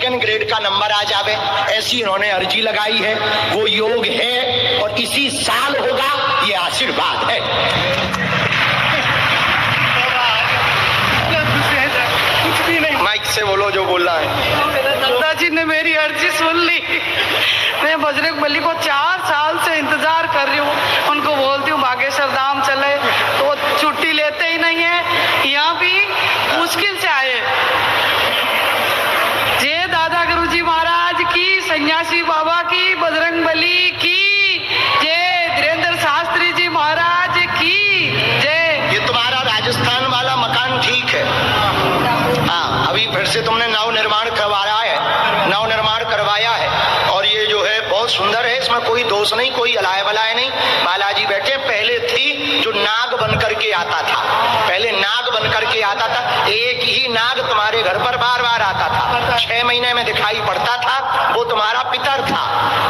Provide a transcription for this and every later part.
Second grade का number आ जावे, ऐसी इन्होंने अर्जी लगाई है। वो योग है और इसी साल होगा, ये आशीर्वाद है। कुछ भी नहीं, माइक से बोलो जो बोलना है। दादाजी ने मेरी अर्जी सुन ली। मैं बजरंग बली को 4 साल से इंतजार कर रही हूँ। उनको बोलती हूँ बागेश्वर धाम चले तो वो छुट्टी लेते ही नहीं है। यहाँ भी मुश्किल से आए। जय दादा गुरुजी महाराज की, सन्यासी बाबा की, बजरंग बली की जय, धीरेन्द्र शास्त्री जी महाराज की जय। ये तुम्हारा राजस्थान वाला मकान ठीक है। हाँ, अभी फिर से तुमने नव निर्माण करवाया है और ये जो है बहुत सुंदर है, इसमें कोई दोष नहीं, कोई अलाय बलाय नहीं। बालाजी बैठे, पहले थी जो नाग बन करके आता था, पहले नाग बन करके आता था। एक ही नाग तुम्हारे घर पर बार बार आता था, 6 महीने में दिखाई पड़ता था, वो तुम्हारा पितर था।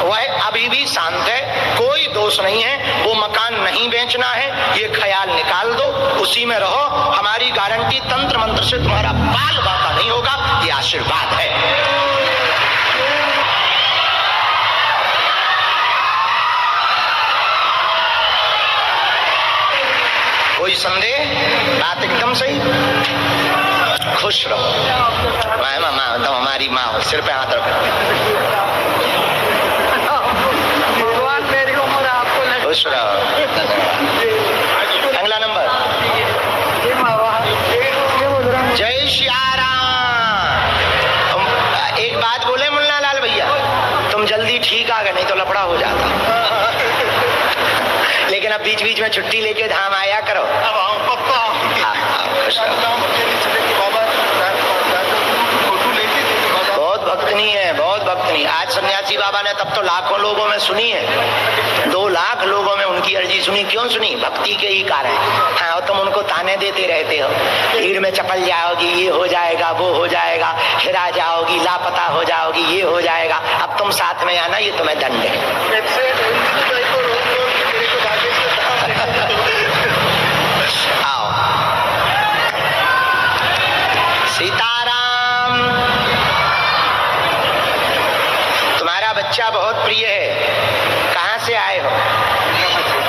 वह अभी भी शांत है, कोई दोष नहीं है। वो मकान नहीं बेचना है, ये ख्याल निकाल दो, उसी में रहो। हमारी गारंटी तंत्र मंत्र से तुम्हारा बाल बाका नहीं होगा, ये आशीर्वाद है। कोई संदेह? बात एकदम सही। खुश रहो। माँ तो हमारी माँ हो, सिर पे हाथ रखो। भगवान मेरी उम्र आपको लगे। खुश रहो। अगला नंबर। जय श्री राम। एक बात बोले मुन्ना लाल भैया, तुम जल्दी ठीक आ गए, नहीं तो लफड़ा हो जाता। लेकिन अब बीच बीच में छुट्टी लेके धाम आया करो। अब आओ पप्पा। बहुत भक्तनी है, बहुत भक्तनी। आज सन्यासी बाबा ने तब तो लाखों लोगों में सुनी है, 2 लाख लोगों में उनकी अर्जी सुनी। क्यों सुनी? भक्ति के ही कारण। हाँ, और तुम उनको ताने देते रहते हो, भीड़ में चपल जाओगी, ये हो जाएगा, वो हो जाएगा, हिरा जाओगी, लापता हो जाओगी, ये हो जाएगा। अब तुम साथ में आना, ये तुम्हें दंड है। आओ। सीताराम। तुम्हारा बच्चा बहुत प्रिय है। कहाँ से आए हो?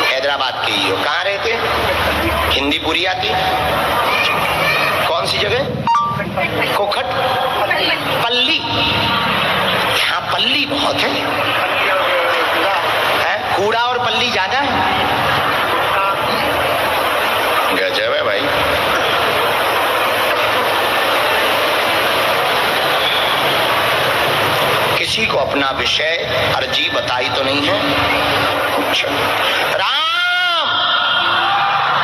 हैदराबाद के ही हो। कहाँ रहते? हिंदी पूरी आती? कौन सी जगह? कोखट पल्ली। यहाँ पल्ली बहुत है, कूड़ा और पल्ली ज्यादा है। गजब है भाई। किसी को अपना विषय अर्जी बताई तो नहीं है? राम।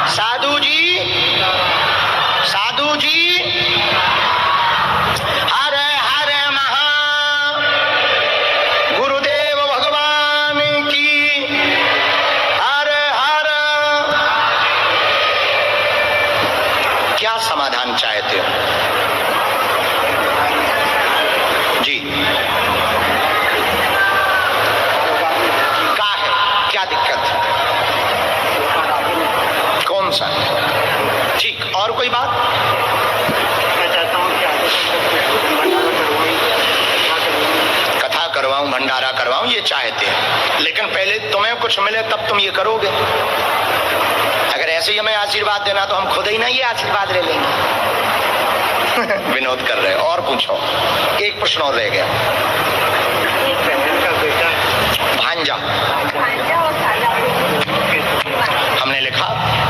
साधु जी, साधु जी, हरे हरे महा गुरुदेव भगवान की, हरे हरे। क्या समाधान चाहते हो जी? क्या है, क्या दिक्कत है? कौन सा? ठीक, और कोई बात? कथा करवाऊं, भंडारा करवाऊं, ये चाहते हैं, लेकिन पहले तुम्हें कुछ मिले तब तुम ये करोगे। अगर ऐसे ही हमें आशीर्वाद देना तो हम खुद ही ना ये आशीर्वाद ले लेंगे। विनोद कर रहे। और पूछो, एक प्रश्न और रह गया। भांजा। हमने लिखा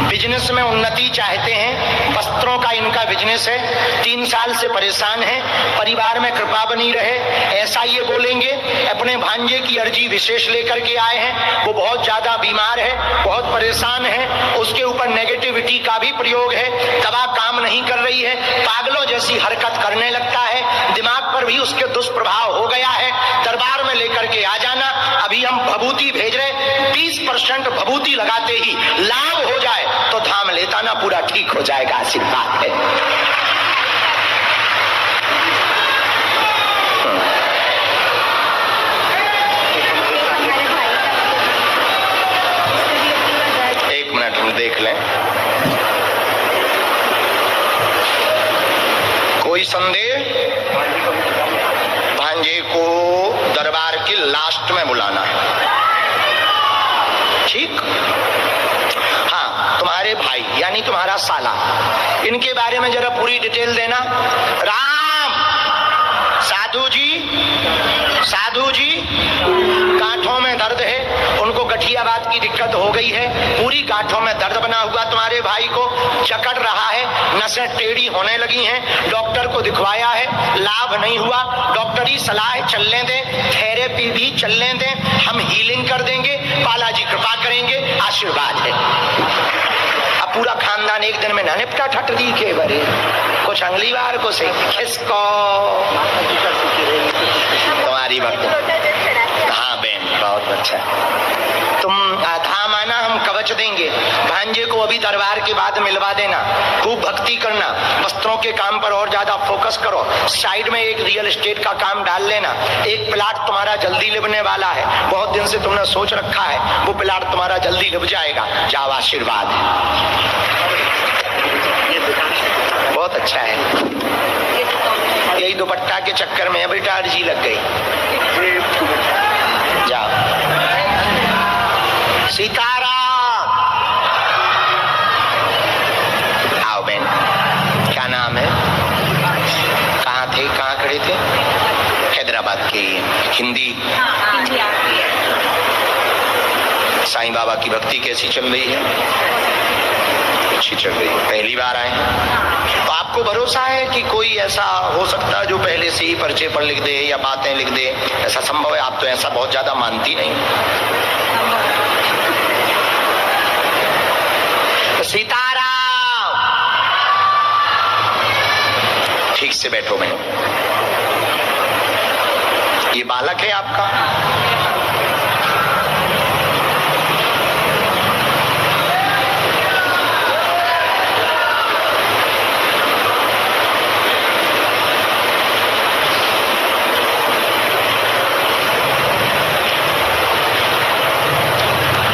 बिजनेस में उन्नति चाहते हैं, वस्त्रों का इनका बिजनेस है, 3 साल से परेशान है, परिवार में कृपा बनी रहे, ऐसा ये बोलेंगे। अपने भांजे की अर्जी विशेष लेकर के आए हैं। वो बहुत ज्यादा बीमार है, बहुत परेशान है, उसके ऊपर नेगेटिविटी का भी प्रयोग है, दवा काम नहीं कर रही है, पागलों जैसी हरकत करने लगता है, दिमाग पर भी उसके दुष्प्रभाव हो गया है। दरबार में लेकर के आ जाना। अभी हम भभूति भेज रहे, 20% भभूति लगाते ही लाभ हो जाए तो धाम लेता ना, पूरा ठीक हो जाएगा। आशीर्वाद है। एक मिनट हम देख लें। कोई संदेह? यानी तुम्हारा साला। इनके बारे में जरा पूरी डिटेल देना। राम, साधु जी गांठों में दर्द है, उनको गठियावात की दिक्कत हो गई है, पूरी गांठों में दर्द बना हुआ तुम्हारे भाई को, जकड़ रहा है, नसें टेढ़ी होने लगी हैं, डॉक्टर को दिखवाया है, लाभ नहीं हुआ, डॉक्टरी सलाह चलने दें, थेरेपी भी चलने दें, हम हीलिंग कर देंगे, बालाजी कृपा करेंगे, आशीर्वाद है। अब पूरा खानदान एक दिन में ना निपटा ठटरी के बरे, कुछ अगली बार को से किसको तुम्हारी वक्त। हाँ बहन, बहुत अच्छा, तुम था माना, हम कवच देंगे। भांजे को अभी दरबार के बाद मिलवा देना, खूब भक्ति करना, वस्त्रों के काम पर और ज्यादा फोकस करो, साइड में एक रियल एस्टेट का काम डाल लेना, एक प्लाट तुम्हारा जल्दी लिबने वाला है, बहुत दिन से तुमने सोच रखा है, वो प्लाट तुम्हारा जल्दी लिब जाएगा, जाओ आशीर्वाद है। बहुत अच्छा है, यही दुपट्टा के चक्कर में बेटा अर्जी लग गई। जाओ, सीताराम। आओ बहन, क्या नाम है, कहाँ थे, कहाँ खड़े थे? हैदराबाद के। हिंदी साईं बाबा की भक्ति कैसी चल रही है? अच्छी चल रही है। पहली बार आए हैं तो आपको भरोसा है कि कोई ऐसा हो सकता है जो पहले से ही पर्चे पर लिख दे या बातें लिख दे, ऐसा संभव है? आप तो ऐसा बहुत ज्यादा मानती नहीं। सीताराम, ठीक से बैठो बहन। ये बालक है आपका?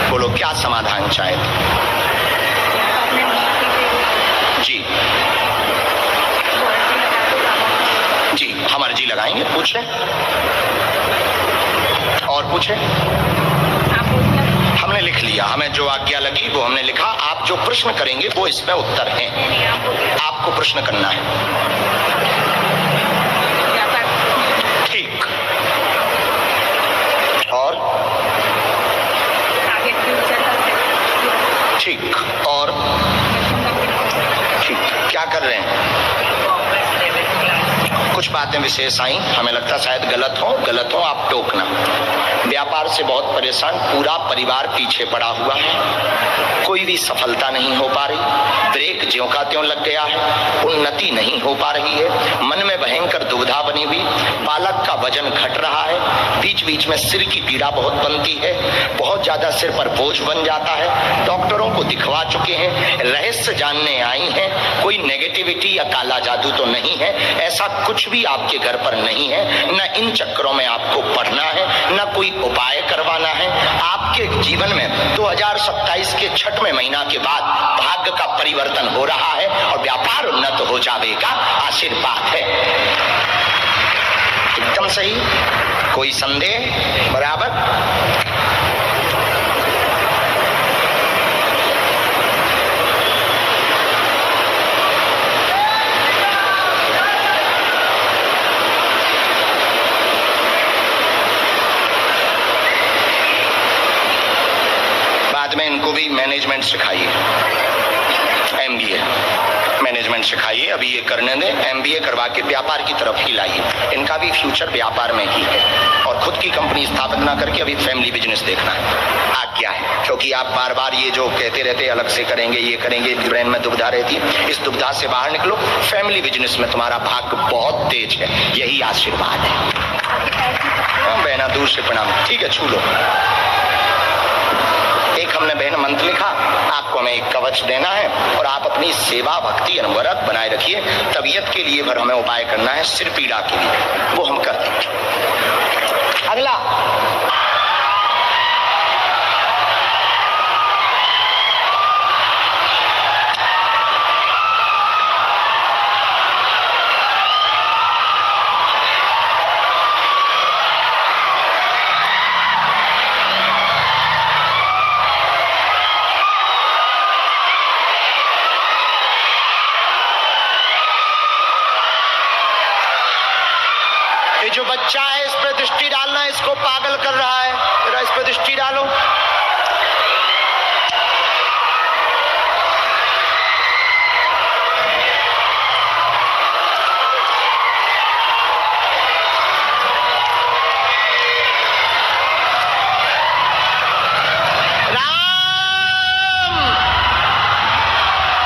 बोलो क्या समाधान चाहते? जी हम अर्जी लगाएंगे। पूछे और पूछे, हमने लिख लिया, हमें जो आज्ञा लगी वो हमने लिखा। आप जो प्रश्न करेंगे वो इसमें उत्तर हैं, आपको प्रश्न करना है। ठीक, और ठीक, और ठीक, क्या कर रहे हैं? कुछ बातें विशेष आई, हमें लगता शायद गलत हो, आप टोकना। व्यापार से बहुत परेशान, पूरा परिवार पीछे पड़ा हुआ है, कोई भी सफलता नहीं हो पा रही, ब्रेक ज्यों का त्यों लग गया है, उन्नति नहीं हो पा रही है, मन में भयंकर दुविधा बनी हुई, बालक का वजन घट रहा है, बीच बीच में सिर की पीड़ा बहुत बनती है, बहुत ज्यादा सिर पर बोझ बन जाता है, डॉक्टरों को दिखवा चुके हैं, रहस्य जानने आई हैं, कोई नेगेटिविटी या काला जादू तो नहीं है, ऐसा कुछ भी आपके घर पर नहीं है, न इन चक्करों में आपको पढ़ना है, न कोई उपाय करवाना है। आपके जीवन में 2027 के 6वें महीना के बाद भाग्य का परिवर्तन हो रहा है और व्यापार उन्नत हो जाएगा, आशीर्वाद है। एकदम सही, कोई संदेह? बराबर। में इनको भी मैनेजमेंट सिखाइए, MBA मैनेजमेंट सिखाइए, अभी ये करने दें, MBA करवा के व्यापार की तरफ ही लाइए। इनका भी फ्यूचर व्यापार में ही है और खुद की कंपनी स्थापित ना करके अभी फैमिली बिजनेस देखना है। आज्ञा है, क्योंकि आप बार बार ये जो कहते रहते अलग से करेंगे, ये करेंगे, ब्रेन में दुविधा रहती है, इस दुविधा से बाहर निकलो। फैमिली बिजनेस में तुम्हारा भाग्य बहुत तेज है, यही आशीर्वाद है। बहना दूर से प्रणाम, ठीक है, छू लो। एक हमने बहन मंत्र लिखा, आपको हमें एक कवच देना है और आप अपनी सेवा भक्ति अनवरत बनाए रखिए। तबीयत के लिए भर हमें उपाय करना है, सिर पीड़ा के लिए, वो हम कर देंगे। अगला जो बच्चा है इस पे दृष्टि डालना, इसको पागल कर रहा है, जरा इस पे दृष्टि डालो।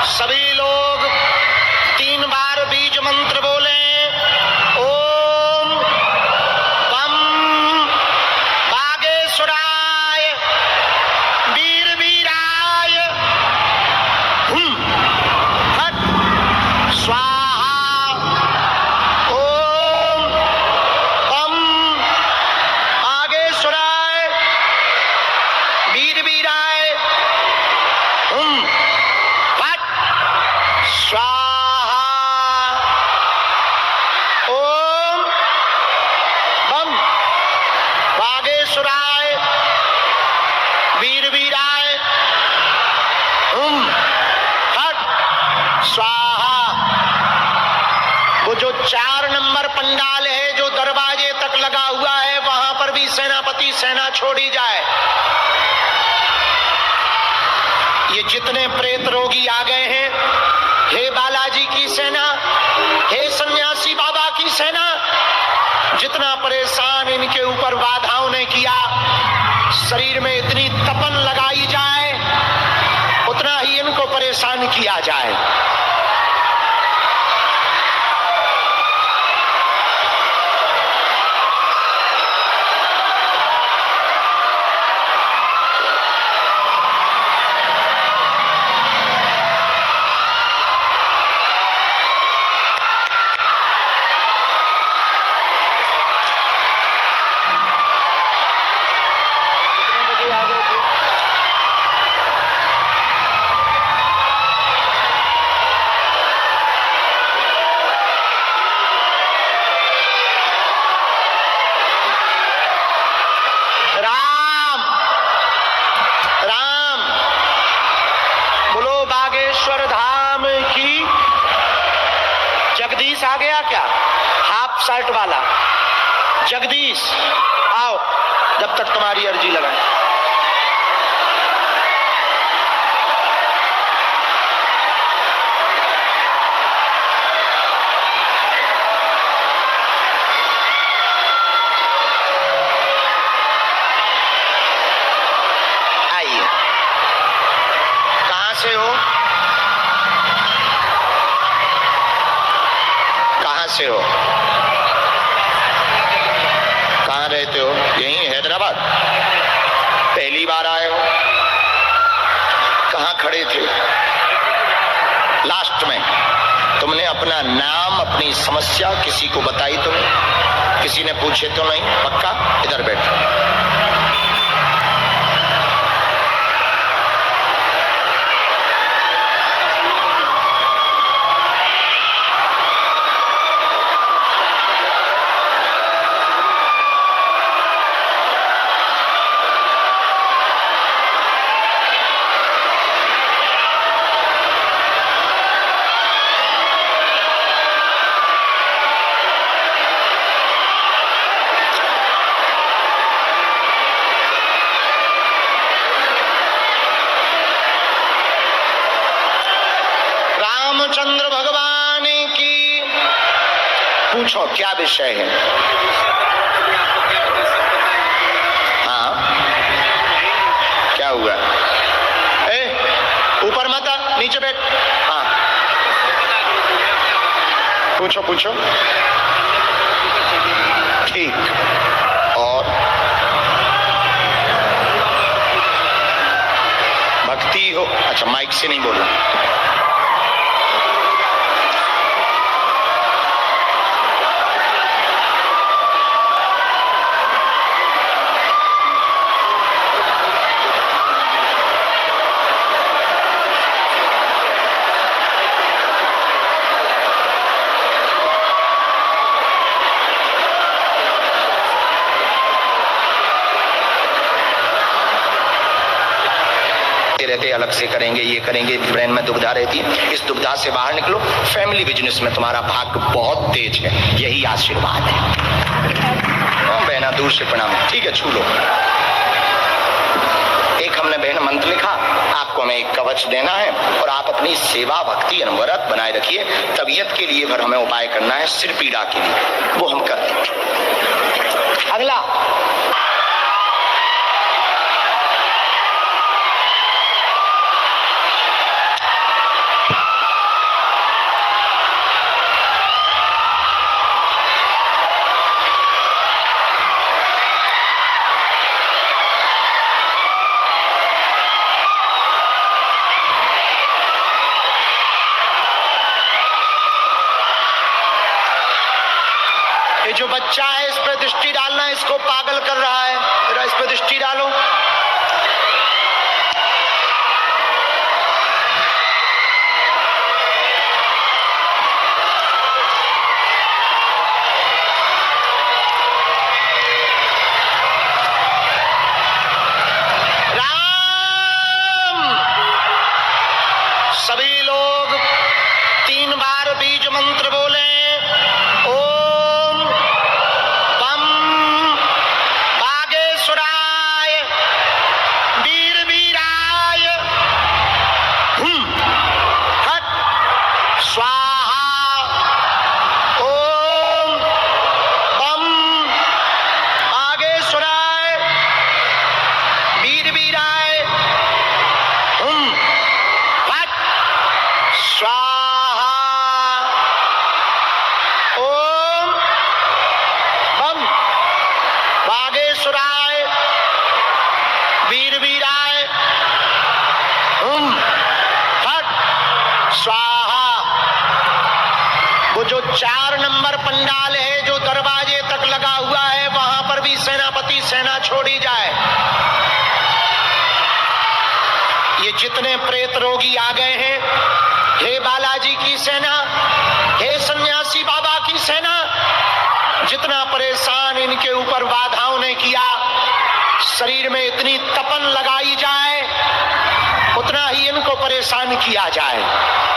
सभी लोग 3 बार बीज मंत्र बोले। ओम बम बागेश्वराय वीर वीराय हुम फट स्वाहा। ओम बम बागेश्वराय वीर वीराय हुम स्वाहा। ओम बम बागेश्वराय वीर वीराय हुम फट स्वाहा। वो जो 4 नंबर पंडाल है जो दरवाजे तक लगा हुआ है, वहां पर भी सेनापति सेना छोड़ी जाए। ये जितने प्रेत रोगी आ गए हैं, हे बालाजी की सेना, हे सन्यासी बाबा की सेना, जितना परेशान इनके ऊपर बाधाओं ने किया, शरीर में इतनी तपन लगाई जाए, उतना ही इनको परेशान किया जाए। जगदीश आ गया क्या? हाफ शर्ट वाला जगदीश, आओ जब तक तुम्हारी अर्जी लगाए। आइए, कहां से हो? से हो? कहाँ रहते हो? यहीं हैदराबाद? पहली बार आए हो? कहाँ खड़े थे? लास्ट में तुमने अपना नाम, अपनी समस्या किसी को बताई तो नहीं? किसी ने पूछे तो नहीं? पक्का? इधर बैठो। रामचंद्र भगवान की। पूछो क्या विषय है? हाँ, क्या हुआ? ऊपर मत आ, नीचे बैठ। हाँ, पूछो पूछो। ठीक, और भक्ति हो? अच्छा, माइक से नहीं बोलना। रहते अलग से करेंगे, ये करेंगे, ब्रेन में दुविधा रहती है। इस दुविधा से बाहर निकलो। फैमिली बिजनेस में तुम्हारा भाग्य बहुत तेज है, यही आशीर्वाद है। दूर से प्रणाम। ठीक है, छू लो। एक हमने बहन मंत्र लिखा, आपको हमें एक कवच देना है और आप अपनी सेवा भक्ति अनवरत बनाए रखिए। तबीयत के लिए भर हमें उपाय करना है, सिर पीड़ा के लिए, वो हम कर देंगे। अगला जो बच्चा है इस पर दृष्टि डालना, इसको पागल कर रहा है, जरा इस पर दृष्टि डालो। राम, सभी लोग 3 बार बीज मंत्र बोले। जो 4 नंबर पंडाल है, जो दरवाजे तक लगा हुआ है, वहां पर भी सेनापति सेना छोड़ी जाए। ये जितने प्रेत रोगी आ गए हैं, हे बालाजी की सेना, हे सन्यासी बाबा की सेना, जितना परेशान इनके ऊपर बाधाओं ने किया, शरीर में इतनी तपन लगाई जाए, उतना ही इनको परेशान किया जाए।